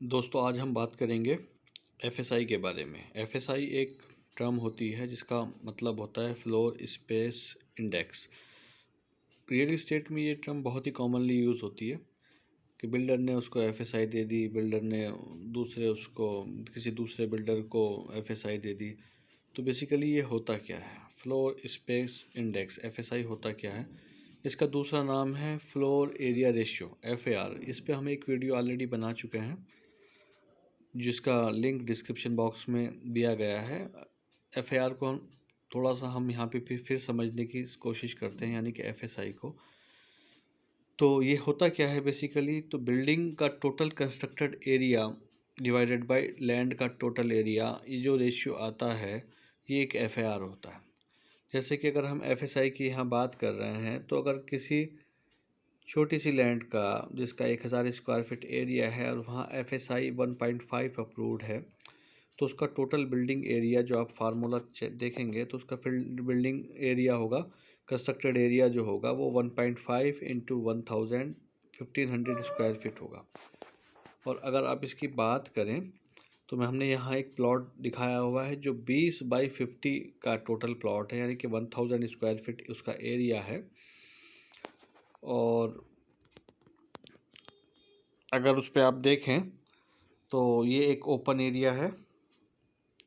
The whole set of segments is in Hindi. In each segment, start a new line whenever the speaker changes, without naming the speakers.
दोस्तों आज हम बात करेंगे एफएसआई के बारे में। एफएसआई एक टर्म होती है जिसका मतलब होता है floor space index. Real estate में ये टर्म बहुत ही कॉमनली यूज़ होती है कि बिल्डर ने उसको एफएसआई दे दी, बिल्डर ने किसी दूसरे बिल्डर को एफएसआई दे दी। तो बेसिकली ये होता क्या है? फ्लोर स्पेस इंडेक्स एफएसआई होता क्या है? इसका दूसरा नाम है फ्लोर एरिया रेशियो एफएआर। इस पे हम एक वीडियो ऑलरेडी बना चुके हैं जिसका लिंक डिस्क्रिप्शन बॉक्स में दिया गया है। एफएआर को थोड़ा सा हम यहाँ पे फिर समझने की कोशिश करते हैं, यानी कि एफएसआई को। तो ये होता क्या है बेसिकली? तो बिल्डिंग का total constructed area divided by land का टोटल एरिया, ये जो रेशियो आता है ये एक एफएआर होता है। जैसे कि अगर हम एफएसआई की यहाँ बात कर रहे हैं तो अगर किसी छोटी सी लैंड का जिसका 1000 स्क्वायर फीट एरिया है और वहाँ एफएसआई 1.5 अप्रूव्ड है, तो उसका टोटल बिल्डिंग एरिया जो आप फार्मूला देखेंगे तो उसका बिल्डिंग एरिया होगा, कंस्ट्रक्टेड एरिया जो होगा वो 1.5 इंटू 1000 1500 स्क्वायर फीट होगा। और अगर आप इसकी बात करें तो हमने यहाँ एक प्लॉट दिखाया हुआ है जो 20/50 का टोटल प्लॉट है, यानी कि 1000 स्क्वायर फीट उसका एरिया है। और अगर उस पर आप देखें तो ये एक ओपन एरिया है।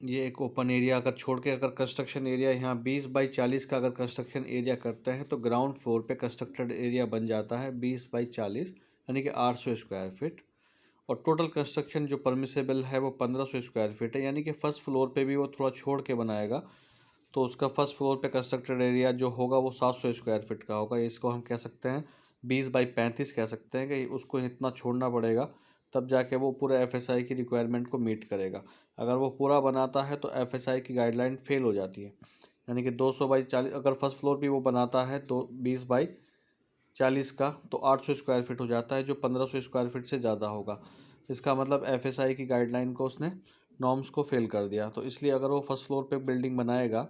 ये एक ओपन एरिया अगर छोड़ के अगर कंस्ट्रक्शन एरिया यहाँ 20/40 का अगर कंस्ट्रक्शन एरिया करते हैं तो ग्राउंड फ्लोर पे कंस्ट्रक्टेड एरिया बन जाता है 20/40, यानी कि 800 स्क्वायर फीट। और टोटल कंस्ट्रक्शन जो परमिसेबल है वो 1500 स्क्वायर फीट है, यानी कि फर्स्ट फ्लोर पे भी वो थोड़ा छोड़ के बनाएगा तो उसका फर्स्ट फ्लोर पे कंस्ट्रक्टेड एरिया जो होगा वो 700 स्क्वायर फीट का होगा। इसको हम कह सकते हैं 20/35 कह सकते हैं कि उसको इतना छोड़ना पड़ेगा तब जाके वो पूरे एफएसआई की रिक्वायरमेंट को मीट करेगा। अगर वो पूरा बनाता है तो एफएसआई की गाइडलाइन फेल हो जाती है, यानी कि 200/40 अगर फर्स्ट फ्लोर भी वो बनाता है तो 20/40 का तो 800 स्क्वायर फीट हो जाता है, जो 1500 स्क्वायर फीट से ज़्यादा होगा। इसका मतलब एफएसआई की गाइडलाइन को उसने नॉर्म्स को फेल कर दिया। तो इसलिए अगर वो फर्स्ट फ्लोर पे बिल्डिंग बनाएगा,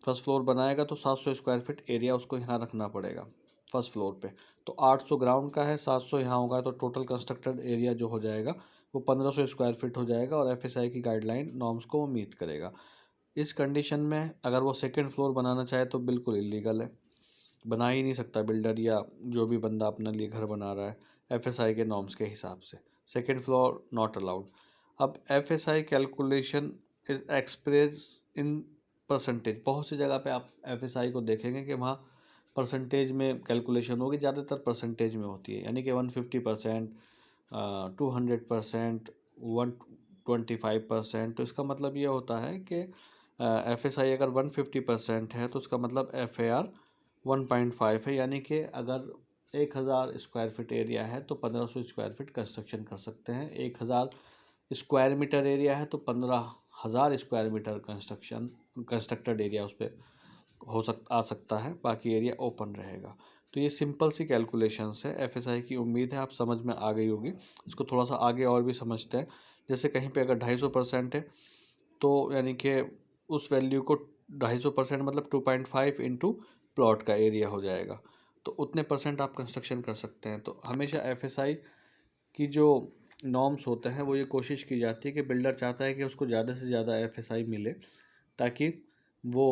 फर्स्ट फ्लोर बनाएगा तो 700 स्क्वायर फीट एरिया उसको यहाँ रखना पड़ेगा फर्स्ट फ्लोर पे। तो 800 ग्राउंड का है, 700 यहाँ होगा, तो टोटल कंस्ट्रक्टेड एरिया जो हो जाएगा वो 1500 स्क्वायर फीट हो जाएगा और एफएसआई की गाइडलाइन नॉर्म्स को वो मीट करेगा। इस कंडीशन में अगर वो सेकेंड फ्लोर बनाना चाहे तो बिल्कुल इलीगल है, बना ही नहीं सकता बिल्डर या जो भी बंदा अपने लिए घर बना रहा है एफएसआई के नॉर्म्स के हिसाब से। Second floor not allowed. अब FSI calculation is express in percentage. बहुत सी जगह पे आप एफएसआई को देखेंगे कि वहाँ परसेंटेज में कैलकुलेशन होगी, ज़्यादातर परसेंटेज में होती है, यानी कि 150%, 200%, 125%। तो इसका मतलब ये होता है कि एफएसआई अगर 150% है तो उसका मतलब एफएआर 1.5 है, यानी कि अगर 1000 स्क्वायर फीट एरिया है तो 1500 स्क्वायर फीट कंस्ट्रक्शन कर सकते हैं। 1000 स्क्वायर मीटर एरिया है तो 15,000 स्क्वायर मीटर कंस्ट्रक्टेड एरिया उस पर आ सकता है, बाकी एरिया ओपन रहेगा। तो ये सिंपल सी कैलकुलेशंस है एफएसआई की। उम्मीद है आप समझ में आ गई होगी। इसको थोड़ा सा आगे और भी समझते हैं। जैसे कहीं पे अगर 250% है तो यानी कि उस वैल्यू को 250% मतलब 2.5 इंटू प्लॉट का एरिया हो जाएगा, तो उतने परसेंट आप कंस्ट्रक्शन कर सकते हैं। तो हमेशा एफएसआई की जो नॉर्म्स होते हैं वो ये कोशिश की जाती है कि बिल्डर चाहता है कि उसको ज़्यादा से ज़्यादा एफएसआई मिले ताकि वो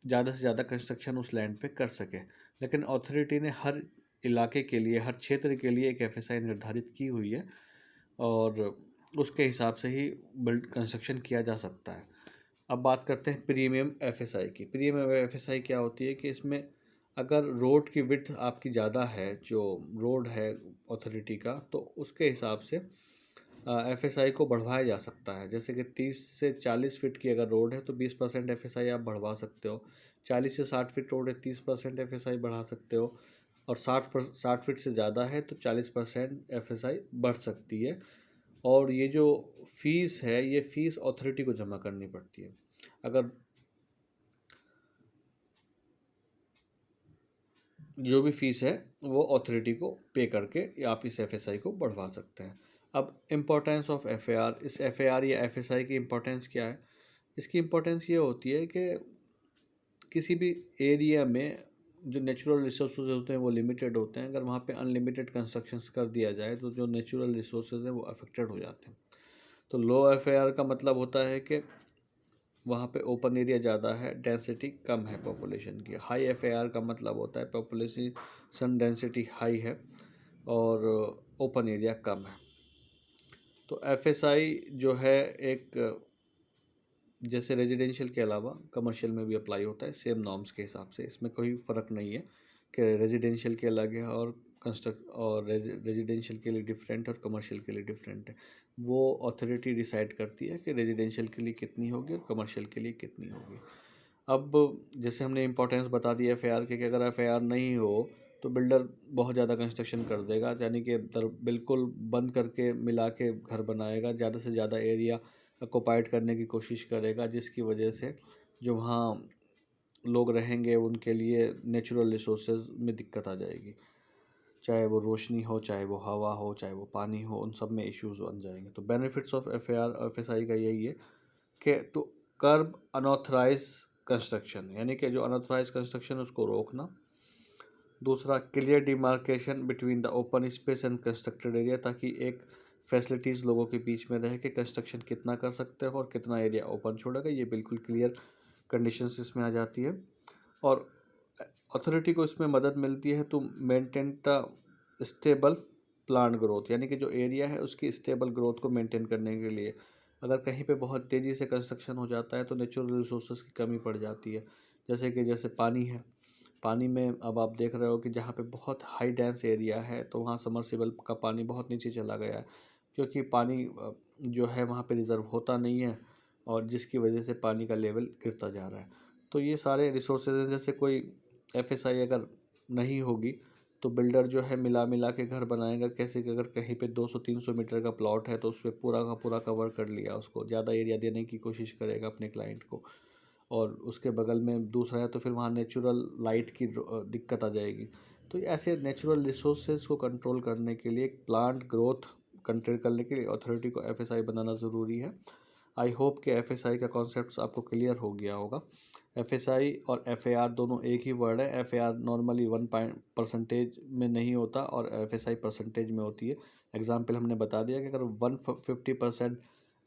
ज़्यादा से ज़्यादा कंस्ट्रक्शन उस लैंड पे कर सके। लेकिन अथॉरिटी ने हर इलाके के लिए, हर क्षेत्र के लिए एक एफएसआई निर्धारित की हुई है और उसके हिसाब से ही बिल्ड कंस्ट्रक्शन किया जा सकता है। अब बात करते हैं प्रीमियम एफएसआई की। प्रीमियम एफएसआई क्या होती है कि इसमें अगर रोड की विड्थ आपकी ज़्यादा है, जो रोड है अथॉरिटी का, तो उसके हिसाब से एफएसआई को बढ़वाया जा सकता है। जैसे कि 30 से 40 फीट की अगर रोड है तो 20% एफएसआई आप बढ़वा सकते हो। 40 से 60 फीट रोड है, 30% एफएसआई बढ़ा सकते हो। और 60 फीट से ज़्यादा है तो 40% एफएसआई बढ़ सकती है। और ये जो फीस है ये फीस अथॉरिटी को जमा करनी पड़ती है। अगर जो भी फीस है वो अथॉरिटी को पे करके आप इस एफएसआई को बढ़वा सकते हैं। अब इम्पोर्टेंस ऑफ एफएआर, इस एफएआर या एफएसआई की इम्पोर्टेंस क्या है? इसकी इम्पोर्टेंस ये होती है कि किसी भी एरिया में जो नेचुरल रिसोर्सेज होते हैं वो लिमिटेड होते हैं। अगर वहाँ पे अनलिमिटेड कंस्ट्रक्शंस कर दिया जाए तो जो नेचुरल रिसोर्सेज हैं वो अफेक्टेड हो जाते हैं। तो लो एफएआर का मतलब होता है कि वहाँ पे ओपन एरिया ज़्यादा है, डेंसिटी कम है पॉपुलेशन की। हाई एफएआर का मतलब होता है पॉपुलेशन डेंसिटी हाई है और ओपन एरिया कम है। तो एफएसआई जो है एक जैसे रेजिडेंशियल के अलावा कमर्शियल में भी अप्लाई होता है सेम नॉर्म्स के हिसाब से। इसमें कोई फ़र्क नहीं है कि रेजिडेंशियल के अलग है और रेजिडेंशियल के लिए डिफरेंट और कमर्शियल के लिए डिफरेंट है। वो अथॉरिटी डिसाइड करती है कि रेजिडेंशियल के लिए कितनी होगी और कमर्शियल के लिए कितनी होगी। अब जैसे हमने इंपॉर्टेंस बता दी एफएआर के कि अगर एफएआर नहीं हो तो बिल्डर बहुत ज़्यादा कंस्ट्रक्शन कर देगा, यानी कि बिल्कुल बंद करके मिला के घर बनाएगा, ज़्यादा से ज़्यादा एरिया ऑक्युपाइड करने की कोशिश करेगा, जिसकी वजह से जो वहाँ लोग रहेंगे उनके लिए नेचुरल रिसोर्सेज में दिक्कत आ जाएगी। चाहे वो रोशनी हो, चाहे वो हवा हो, चाहे वो पानी हो, उन सब में इश्यूज बन जाएंगे। तो बेनिफिट्स ऑफ एफएआर एफएसआई का यही है कि टू कर्ब अनऑथराइज कंस्ट्रक्शन, यानी कि जो अनऑथराइज कंस्ट्रक्शन उसको रोकना। दूसरा, clear demarcation between the open space and constructed area, ताकि एक फैसिलिटीज़ लोगों के बीच में रहे कि कंस्ट्रक्शन कितना कर सकते हो और कितना एरिया ओपन छोड़ेगा, ये बिल्कुल क्लियर कंडीशंस इसमें आ जाती है। और अथॉरिटी को इसमें मदद मिलती है to maintain the stable plant growth, यानी कि जो एरिया है उसकी स्टेबल ग्रोथ को मेंटेन करने के लिए। अगर कहीं पे बहुत तेज़ी से कंस्ट्रक्शन हो जाता है तो नेचुरल रिसोर्सेज की कमी पड़ जाती है। जैसे पानी है, पानी में अब आप देख रहे हो कि जहाँ पे बहुत हाई डेंस एरिया है तो वहाँ समरसिबल का पानी बहुत नीचे चला गया है, क्योंकि पानी जो है वहाँ पे रिज़र्व होता नहीं है और जिसकी वजह से पानी का लेवल गिरता जा रहा है। तो ये सारे रिसोर्सेज हैं। जैसे कोई एफएसआई अगर नहीं होगी तो बिल्डर जो है मिला मिला के घर बनाएगा कैसे कि अगर कहीं पे 200-300 मीटर का प्लॉट है तो उस पर पूरा का पूरा कवर कर लिया, उसको ज़्यादा एरिया देने की कोशिश करेगा अपने क्लाइंट को, और उसके बगल में दूसरा है तो फिर वहाँ नेचुरल लाइट की दिक्कत आ जाएगी। तो ऐसे नेचुरल रिसोर्सेज को कंट्रोल करने के लिए, प्लांट ग्रोथ कंट्रोल करने के लिए अथॉरिटी को एफएसआई बनाना ज़रूरी है। आई होप कि एफएसआई का कॉन्सेप्ट आपको क्लियर हो गया होगा। एफएसआई और एफएआर दोनों एक ही वर्ड है। एफएआर नॉर्मली 1% में नहीं होता और एफएसआई परसेंटेज में होती है। एग्जाम्पल हमने बता दिया कि अगर 150%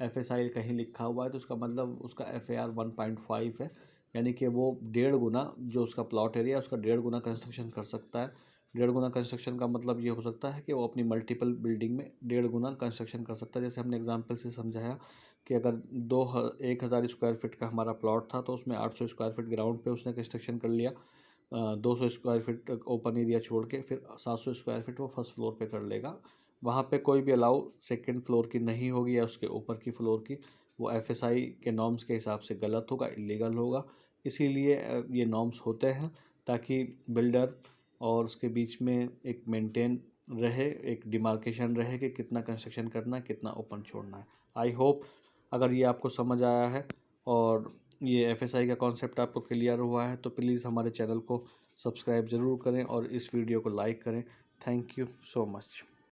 एफएसआई कहीं लिखा हुआ है तो उसका मतलब उसका एफएआर 1.5 है, यानी कि वो 1.5 गुना जो उसका प्लॉट एरिया है उसका 1.5 गुना कंस्ट्रक्शन कर सकता है। 1.5 गुना कंस्ट्रक्शन का मतलब ये हो सकता है कि वो अपनी मल्टीपल बिल्डिंग में 1.5 गुना कंस्ट्रक्शन कर सकता है। जैसे हमने एग्जांपल से समझाया कि अगर 1,000 स्क्वायर फीट का हमारा प्लॉट था तो उसमें 800 स्क्वायर फीट ग्राउंड पे उसने कंस्ट्रक्शन कर लिया, 200 स्क्वायर फीट ओपन एरिया छोड़ के, फिर 700 स्क्वायर फीट वो फर्स्ट फ्लोर पे कर लेगा। वहाँ पे कोई भी अलाउ सेकंड फ्लोर की नहीं होगी या उसके ऊपर की फ्लोर की। वो एफएसआई के नॉर्म्स के हिसाब से गलत होगा, इलीगल होगा। इसीलिए ये नॉर्म्स होते हैं ताकि बिल्डर और उसके बीच में एक मेंटेन रहे, एक डिमार्केशन रहे कि कितना कंस्ट्रक्शन करना है, कितना ओपन छोड़ना है। आई होप अगर ये आपको समझ आया है और ये एफएसआई का कॉन्सेप्ट आपको क्लियर हुआ है तो प्लीज़ हमारे चैनल को सब्सक्राइब ज़रूर करें और इस वीडियो को लाइक करें। Thank you so much.